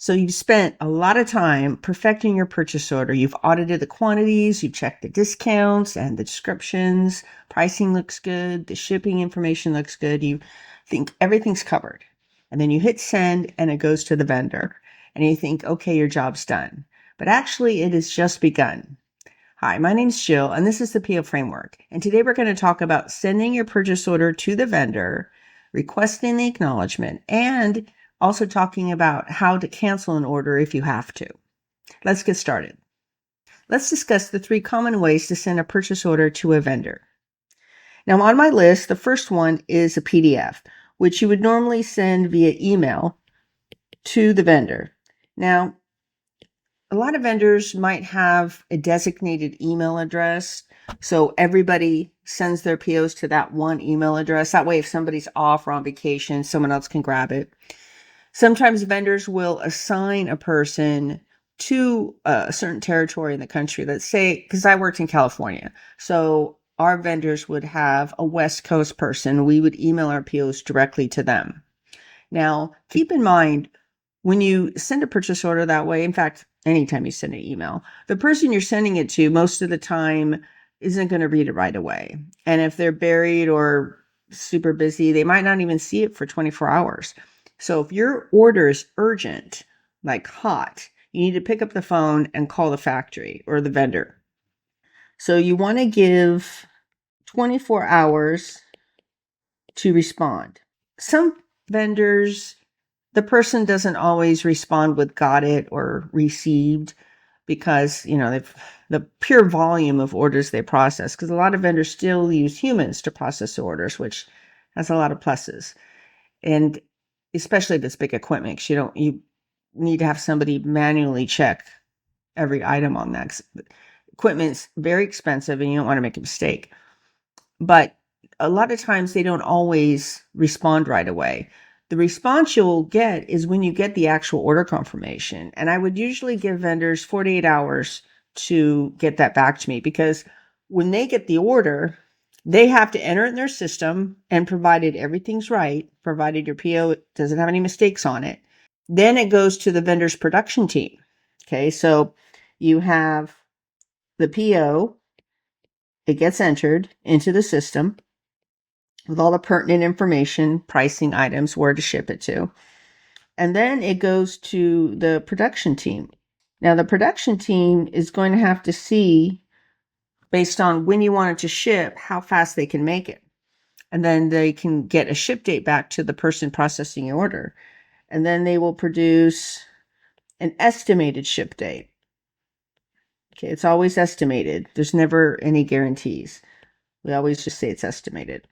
So you've spent a lot of time perfecting your purchase order. You've audited the quantities, you've checked the discounts and the descriptions, pricing looks good, the shipping information looks good. You think everything's covered. And then you hit send and it goes to the vendor. And you think, okay, your job's done. But actually it has just begun. Hi, my name's Jill and this is the PO Framework. And today we're going to talk about sending your purchase order to the vendor, requesting the acknowledgement, and also talking about how to cancel an order if you have to. Let's get started. Let's discuss the 3 common ways to send a purchase order to a vendor. Now on my list, the first one is a PDF, which you would normally send via email to the vendor. Now, a lot of vendors might have a designated email address, so everybody sends their POs to that one email address. That way, if somebody's off or on vacation, someone else can grab it. Sometimes vendors will assign a person to a certain territory in the country. Let's say, because I worked in California, so our vendors would have a West Coast person. We would email our POs directly to them. Now, keep in mind, when you send a purchase order that way, in fact, anytime you send an email, the person you're sending it to most of the time isn't going to read it right away. And if they're buried or super busy, they might not even see it for 24 hours. So if your order is urgent, like hot, you need to pick up the phone and call the factory or the vendor. So you want to give 24 hours to respond. Some vendors, the person doesn't always respond with got it or received because, the pure volume of orders they process, because a lot of vendors still use humans to process orders, which has a lot of pluses. And especially if it's big equipment, you need to have somebody manually check every item on that. Equipment's very expensive and you don't want to make a mistake. But a lot of times they don't always respond right away. The response you'll get is when you get the actual order confirmation. And I would usually give vendors 48 hours to get that back to me, because when they get the order, they have to enter it in their system, and provided everything's right, provided your PO doesn't have any mistakes on it, then it goes to the vendor's production team. Okay, so you have the PO, it gets entered into the system with all the pertinent information, pricing, items, where to ship it to. And then it goes to the production team. Now, the production team is going to have to see, based on when you want it to ship, how fast they can make it. And then they can get a ship date back to the person processing your order. And then they will produce an estimated ship date. Okay, it's always estimated. There's never any guarantees. We always just say it's estimated.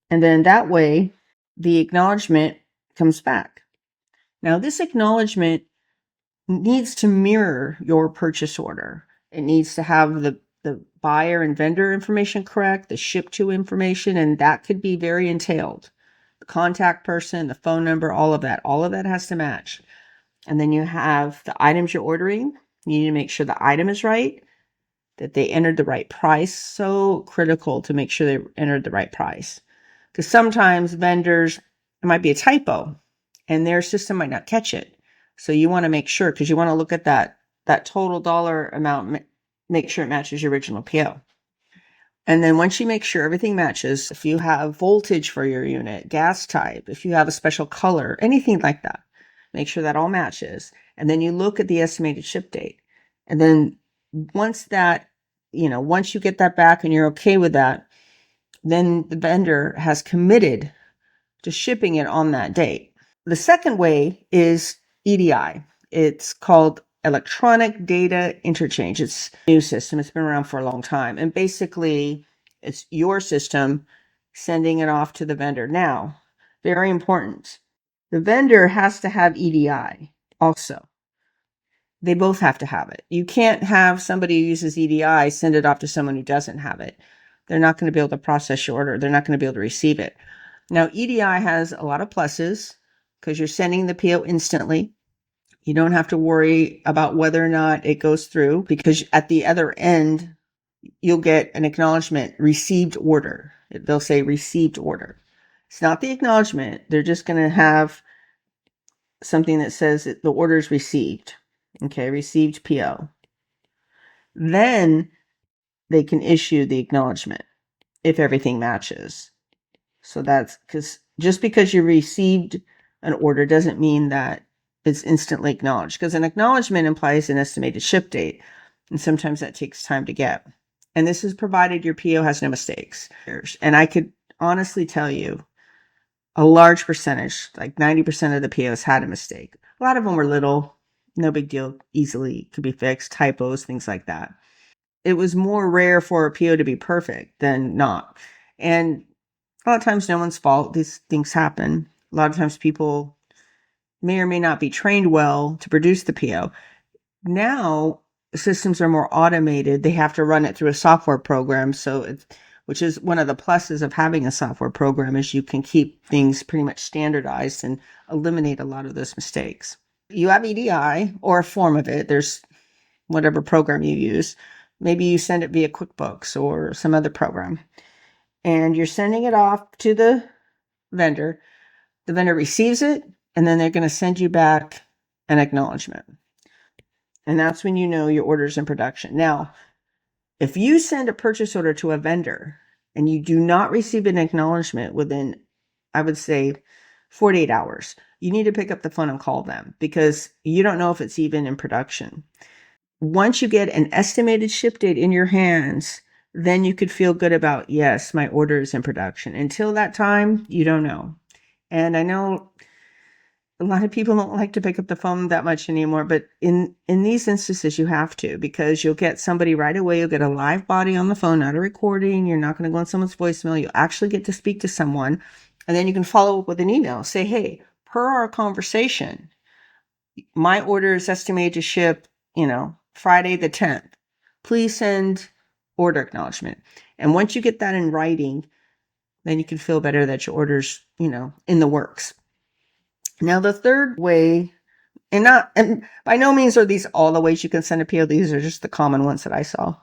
And then that way, the acknowledgement comes back. Now, this acknowledgement needs to mirror your purchase order. It needs to have the buyer and vendor information correct, the ship to information, and that could be very entailed. The contact person, the phone number, all of that has to match. And then you have the items you're ordering. You need to make sure the item is right, that they entered the right price. So critical to make sure they entered the right price. Because sometimes vendors, it might be a typo and their system might not catch it. So you want to make sure, because you want to look at that total dollar amount, make sure it matches your original PO. And then once you make sure everything matches, if you have voltage for your unit, gas type, if you have a special color, anything like that, make sure that all matches. And then you look at the estimated ship date. And then once you get that back and you're okay with that, then the vendor has committed to shipping it on that date. The second way is EDI. It's called Electronic Data Interchange. It's a new system. It's been around for a long time. And basically, it's your system sending it off to the vendor. Now, very important, the vendor has to have EDI also. They both have to have it. You can't have somebody who uses EDI send it off to someone who doesn't have it. They're not going to be able to process your order. They're not going to be able to receive it. Now, EDI has a lot of pluses because you're sending the PO instantly. You don't have to worry about whether or not it goes through, because at the other end, you'll get an acknowledgement received order. They'll say received order. It's not the acknowledgement. They're just going to have something that says that the order is received. Okay, received PO. Then they can issue the acknowledgement if everything matches. So that's just because you received an order doesn't mean that it's instantly acknowledged, because an acknowledgement implies an estimated ship date, and sometimes that takes time to get. And this is provided your PO has no mistakes. And I could honestly tell you a large percentage, like 90% of the POs had a mistake. A lot of them were little, no big deal, easily could be fixed, typos, things like that. It was more rare for a PO to be perfect than not. And a lot of times no one's fault. These things happen. A lot of times people may or may not be trained well to produce the PO. Now systems are more automated. They have to run it through a software program. Which is one of the pluses of having a software program, is you can keep things pretty much standardized and eliminate a lot of those mistakes. You have EDI or a form of it. There's whatever program you use. Maybe you send it via QuickBooks or some other program, and you're sending it off to the vendor. The vendor receives it, and then they're going to send you back an acknowledgement. And that's when you know your order's in production. Now, if you send a purchase order to a vendor and you do not receive an acknowledgement within, I would say, 48 hours, you need to pick up the phone and call them, because you don't know if it's even in production. Once you get an estimated ship date in your hands, then you could feel good about, yes, my order is in production. Until that time, you don't know. And I know a lot of people don't like to pick up the phone that much anymore, but in these instances, you have to, because you'll get somebody right away. You'll get a live body on the phone, not a recording. You're not going to go on someone's voicemail. You'll actually get to speak to someone, and then you can follow up with an email. Say, hey, per our conversation, my order is estimated to ship, Friday the 10th. Please send order acknowledgement. And once you get that in writing, then you can feel better that your order's, in the works. Now, the third way, and by no means are these all the ways you can send a PO. These are just the common ones that I saw.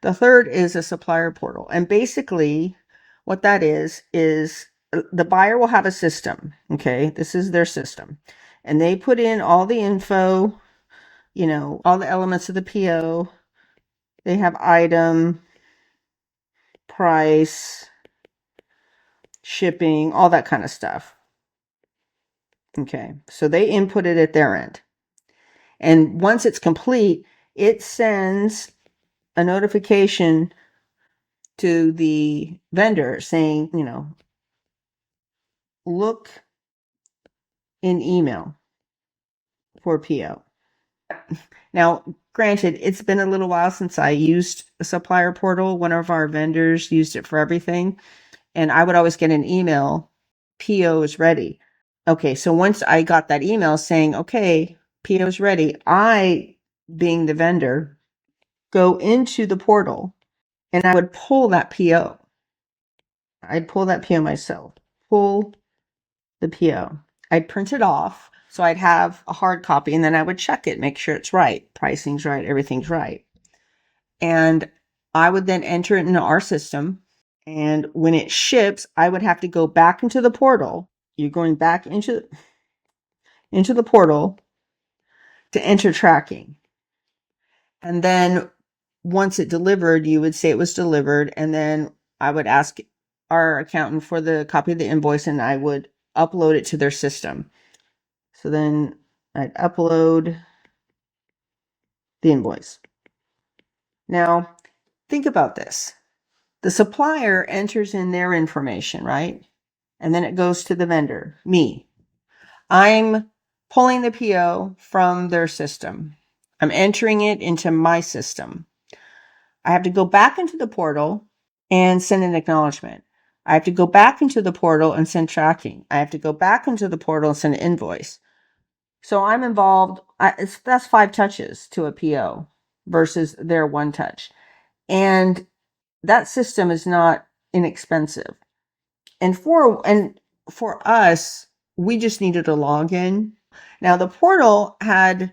The third is a supplier portal. And basically what that is the buyer will have a system. Okay. This is their system. And they put in all the info, all the elements of the PO. They have item, price, shipping, all that kind of stuff. Okay. So they input it at their end. And once it's complete, it sends a notification to the vendor saying, look in email for PO. Now, granted, it's been a little while since I used a supplier portal. One of our vendors used it for everything. And I would always get an email, PO is ready. Okay, so once I got that email saying, okay, PO is ready, I, being the vendor, go into the portal and I would pull that PO. I'd pull that PO myself, pull the PO. I'd print it off, so I'd have a hard copy, and then I would check it, make sure it's right, pricing's right, everything's right. And I would then enter it into our system. And when it ships, I would have to go back into the portal. You're going back into the portal to enter tracking. And then once it delivered, you would say it was delivered. And then I would ask our accountant for the copy of the invoice, and I would upload it to their system. So then I'd upload the invoice. Now, think about this. The supplier enters in their information, right? And then it goes to the vendor, me. I'm pulling the PO from their system. I'm entering it into my system. I have to go back into the portal and send an acknowledgement. I have to go back into the portal and send tracking. I have to go back into the portal and send an invoice. So I'm involved. That's 5 touches to a PO versus their 1 touch. And that system is not inexpensive. And for us, we just needed a login. Now the portal had,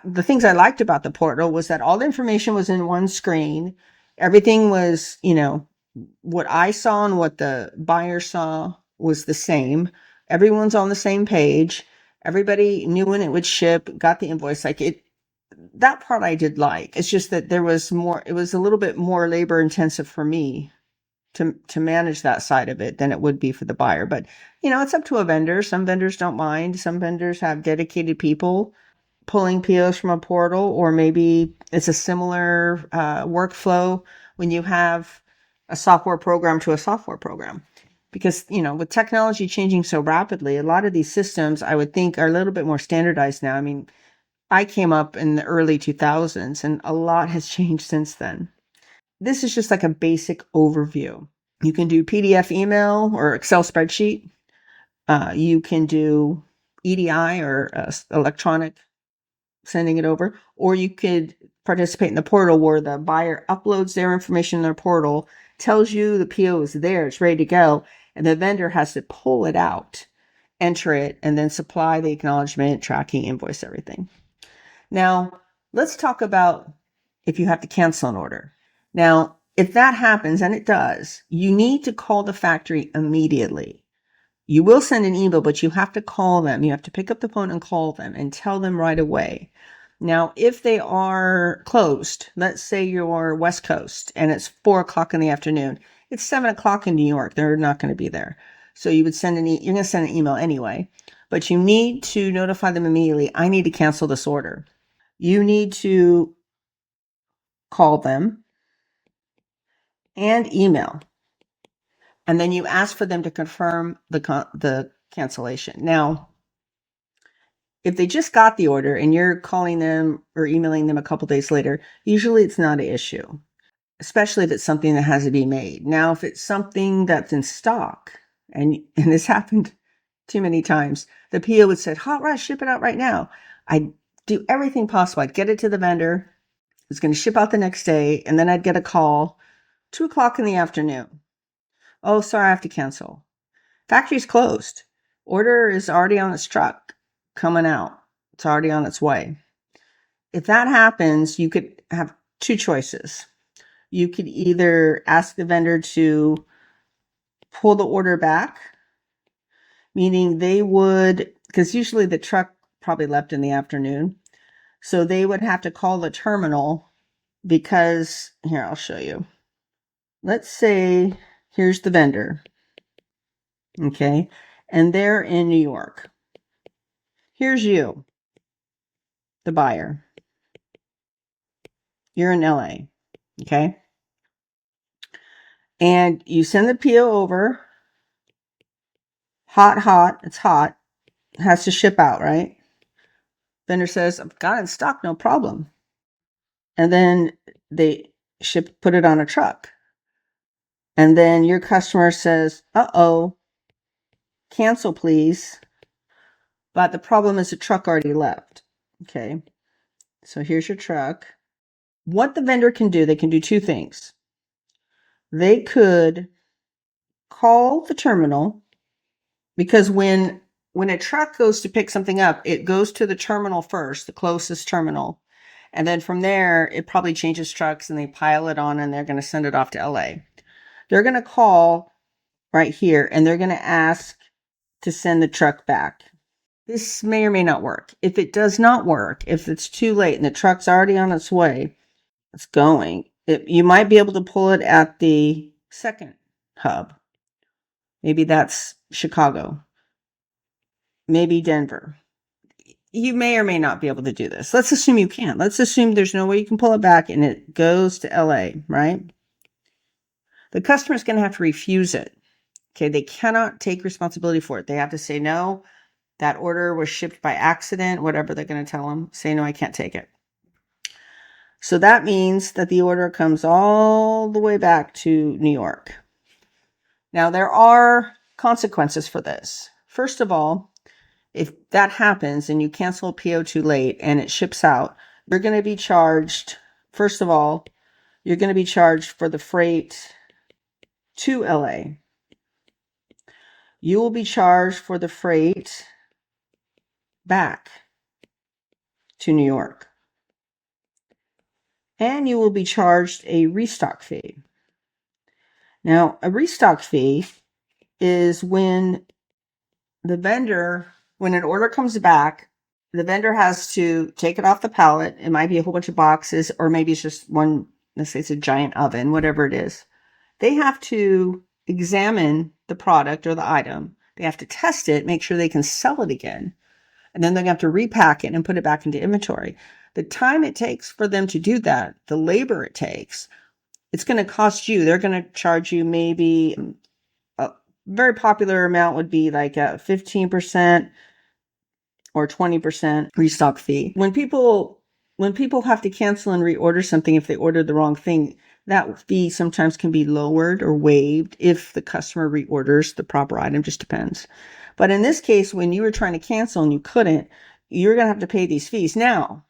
the things I liked about the portal was that all the information was in one screen. Everything was, what I saw and what the buyer saw was the same. Everyone's on the same page. Everybody knew when it would ship, got the invoice. Like it, that part I did like. It's just that there was more, it was a little bit more labor intensive for me to manage that side of it than it would be for the buyer. But, you know, it's up to a vendor. Some vendors don't mind. Some vendors have dedicated people pulling POs from a portal, or maybe it's a similar workflow when you have a software program to a software program. Because, you know, with technology changing so rapidly, a lot of these systems I would think are a little bit more standardized now. I mean, I came up in the early 2000s and a lot has changed since then. This is just like a basic overview. You can do PDF email or Excel spreadsheet. You can do EDI or electronic sending it over, or you could participate in the portal where the buyer uploads their information in their portal, tells you the PO is there, it's ready to go, and the vendor has to pull it out, enter it, and then supply the acknowledgement, tracking, invoice, everything. Now, let's talk about if you have to cancel an order. Now, if that happens, and it does, you need to call the factory immediately. You will send an email, but you have to call them. You have to pick up the phone and call them and tell them right away. Now, if they are closed, let's say you're West Coast and it's 4:00 in the afternoon, it's 7:00 in New York. They're not going to be there. So you would send you're going to send an email anyway, but you need to notify them immediately. I need to cancel this order. You need to call them and email. And then you ask for them to confirm the cancellation. Now, if they just got the order and you're calling them or emailing them a couple days later, usually it's not an issue, especially if it's something that has to be made. Now, if it's something that's in stock, and this happened too many times, the PO would say, hot rush, ship it out right now. I'd do everything possible. I'd get it to the vendor. It's going to ship out the next day. And then I'd get a call 2:00 in the afternoon. Oh, sorry, I have to cancel. Factory's closed. Order is already on its truck coming out. It's already on its way. If that happens, you could have two choices. You could either ask the vendor to pull the order back, meaning they would, because usually the truck probably left in the afternoon. So they would have to call the terminal because, here, I'll show you. Let's say, here's the vendor. Okay. And they're in New York. Here's you, the buyer. You're in LA. Okay. And you send the PO over. Hot. It's hot. It has to ship out, right? Vendor says, I've got it in stock, no problem. And then they put it on a truck. And then your customer says, uh-oh, cancel please. But the problem is the truck already left. Okay. So here's your truck. What the vendor can do, they can do two things. They could call the terminal, because when a truck goes to pick something up, it goes to the terminal first, the closest terminal. And then from there, it probably changes trucks and they pile it on and they're going to send it off to LA. They're going to call right here and they're going to ask to send the truck back. This may or may not work. If it does not work, if it's too late and the truck's already on its way, it's going, you might be able to pull it at the second hub. Maybe that's Chicago. Maybe Denver. You may or may not be able to do this. Let's assume you can't. Let's assume there's no way you can pull it back and it goes to LA, right? The customer's going to have to refuse it. Okay, they cannot take responsibility for it. They have to say, no, that order was shipped by accident, whatever they're going to tell them. Say, no, I can't take it. So that means that the order comes all the way back to New York. Now, there are consequences for this. First of all, if that happens and you cancel a PO too late and it ships out, you're going to be charged. First of all, you're going to be charged for the freight to LA. You will be charged for the freight back to New York. And you will be charged a restock fee. Now, a restock fee is when the vendor When an order comes back, the vendor has to take it off the pallet. It might be a whole bunch of boxes, or maybe it's just one, let's say it's a giant oven, whatever it is. They have to examine the product or the item. They have to test it, make sure they can sell it again. And then they have to repack it and put it back into inventory. The time it takes for them to do that, the labor it takes, it's going to cost you. They're going to charge you maybe a very popular amount would be like a 15% or 20% restock fee. When people have to cancel and reorder something, if they ordered the wrong thing, that fee sometimes can be lowered or waived if the customer reorders the proper item, just depends. But in this case, when you were trying to cancel and you couldn't, you're going to have to pay these fees. Now,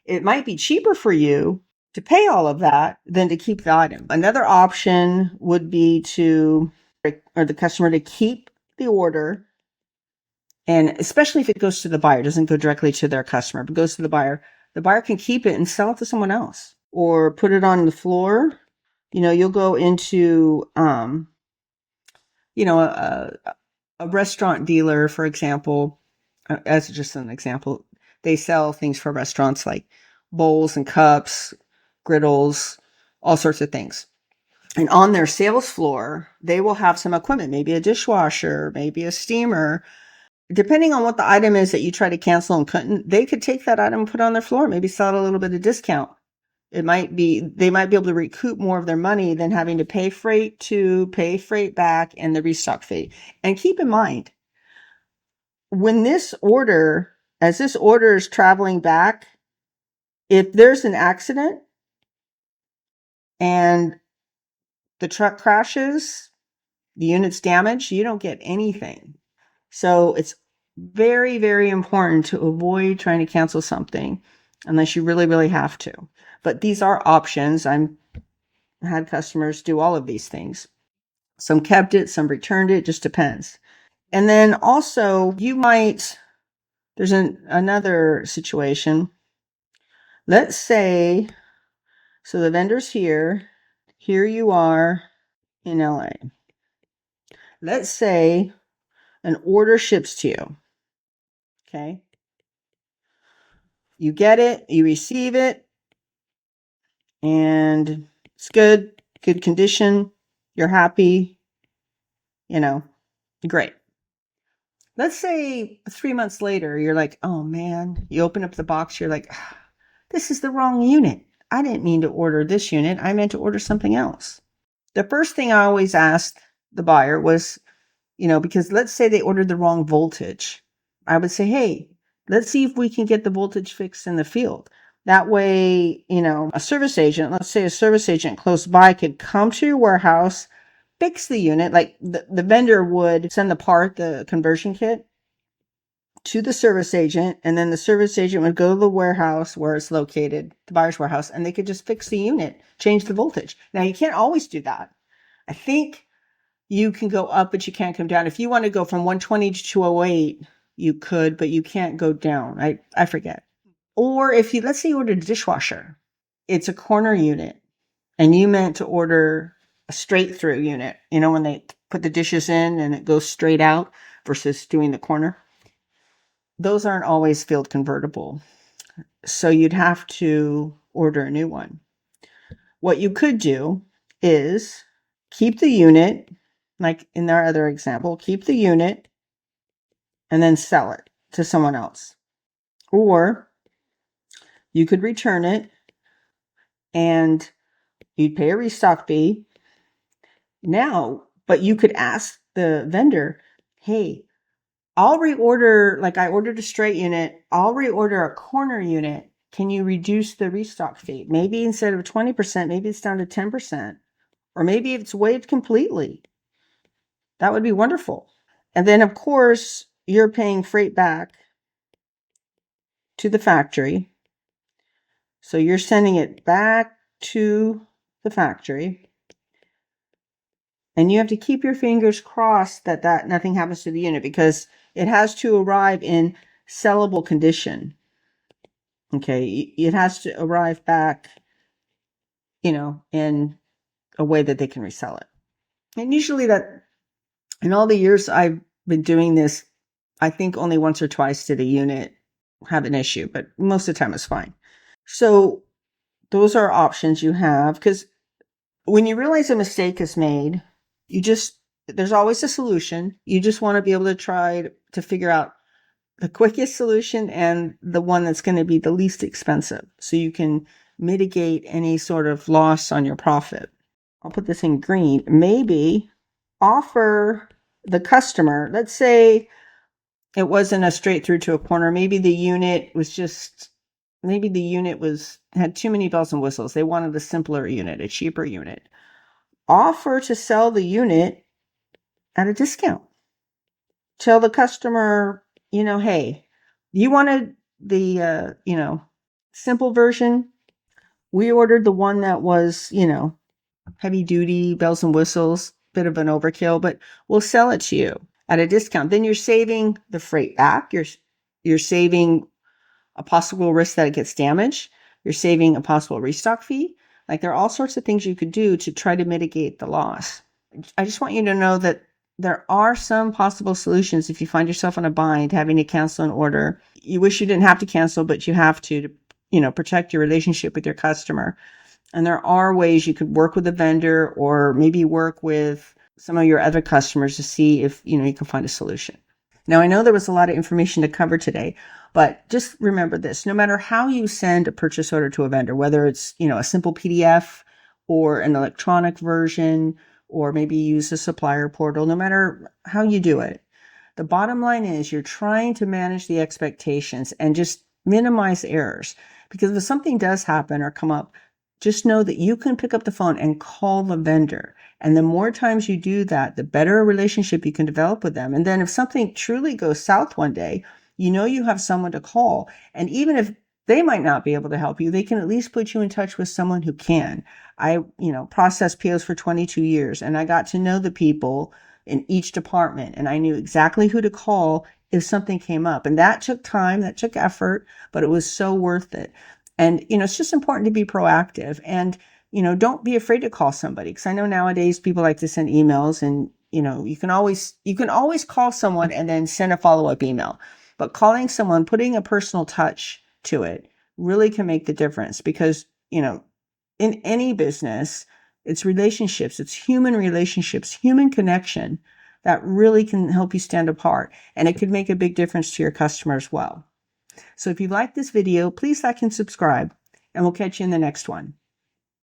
it might be cheaper for you to pay all of that than to keep the item. Another option would be or the customer to keep the order. And especially if it goes to the buyer, doesn't go directly to their customer, but goes to the buyer can keep it and sell it to someone else or put it on the floor. You'll go into, a restaurant dealer, for example, as just an example, they sell things for restaurants like bowls and cups, griddles, all sorts of things. And on their sales floor, they will have some equipment, maybe a dishwasher, maybe a steamer. Depending on what the item is that you try to cancel and couldn't, they could take that item and put it on their floor, maybe sell it a little bit of discount. They might be able to recoup more of their money than having to pay freight back, and the restock fee. And keep in mind, when as this order is traveling back, if there's an accident and the truck crashes, the unit's damaged, you don't get anything. So it's very, very important to avoid trying to cancel something unless you really, really have to. But these are options. I've had customers do all of these things. Some kept it, some returned it, just depends. And then also there's another situation. Let's say, so the vendor's here you are in LA. Let's say an order ships to you. Okay. You get it, you receive it, and it's good condition. You're happy, great. Let's say 3 months later, you're like, oh man, you open up the box, you're like, this is the wrong unit. I didn't mean to order this unit. I meant to order something else. The first thing I always asked the buyer was, because let's say they ordered the wrong voltage. I would say, hey, let's see if we can get the voltage fixed in the field. That way, let's say a service agent close by could come to your warehouse, fix the unit. Like the vendor would send the conversion kit to the service agent, and then the service agent would go to the warehouse where it's located, the buyer's warehouse, and they could just fix the unit, change the voltage. Now, you can't always do that. I think you can go up, but you can't come down. If you want to go from 120 to 208, you could, but you can't go down. I forget. Or let's say you ordered a dishwasher, it's a corner unit, and you meant to order a straight through unit, when they put the dishes in and it goes straight out versus doing the corner. Those aren't always field convertible. So you'd have to order a new one. What you could do is keep the unit, like in our other example, keep the unit and then sell it to someone else. Or you could return it and you'd pay a restock fee. Now, but you could ask the vendor, hey, I'll reorder, like I ordered a straight unit, I'll reorder a corner unit. Can you reduce the restock fee? Maybe instead of 20%, maybe it's down to 10%, or maybe it's waived completely. That would be wonderful. And then of course, you're paying freight back to the factory. So you're sending it back to the factory. And you have to keep your fingers crossed that nothing happens to the unit, because it has to arrive in sellable condition. Okay, it has to arrive back, in a way that they can resell it. And usually in all the years I've been doing this, I think only once or twice did a unit have an issue, but most of the time it's fine. So those are options you have, because when you realize a mistake is made, there's always a solution. You just want to be able to try to figure out the quickest solution and the one that's going to be the least expensive, so you can mitigate any sort of loss on your profit. I'll put this in green. Maybe offer the customer, let's say it wasn't a straight through to a corner. Maybe the unit had too many bells and whistles. They wanted a simpler unit, a cheaper unit. Offer to sell the unit at a discount. Tell the customer, hey, you wanted the, simple version. We ordered the one that was, heavy duty, bells and whistles, bit of an overkill, but we'll sell it to you at a discount. Then you're saving the freight back. You're saving a possible risk that it gets damaged. You're saving a possible restock fee. Like, there are all sorts of things you could do to try to mitigate the loss. I just want you to know that there are some possible solutions if you find yourself in a bind, having to cancel an order. You wish you didn't have to cancel, but you have to protect your relationship with your customer. And there are ways you could work with a vendor, or maybe work with some of your other customers to see if, you can find a solution. Now, I know there was a lot of information to cover today, but just remember this: no matter how you send a purchase order to a vendor, whether it's, a simple PDF or an electronic version, or maybe use a supplier portal, no matter how you do it, the bottom line is you're trying to manage the expectations and just minimize errors. Because if something does happen or come up, just know that you can pick up the phone and call the vendor. And the more times you do that, the better a relationship you can develop with them. And then if something truly goes south one day, you have someone to call. And even if they might not be able to help you, they can at least put you in touch with someone who can. I, processed POs for 22 years, and I got to know the people in each department, and I knew exactly who to call if something came up. And that took time, that took effort, but it was so worth it. And, it's just important to be proactive, and, don't be afraid to call somebody. Because I know nowadays people like to send emails, and, you can always call someone and then send a follow-up email. But calling someone, putting a personal touch to it, really can make the difference. Because, in any business, it's relationships, it's human relationships, human connection that really can help you stand apart. And it could make a big difference to your customer as well. So if you like this video, please like and subscribe, and we'll catch you in the next one.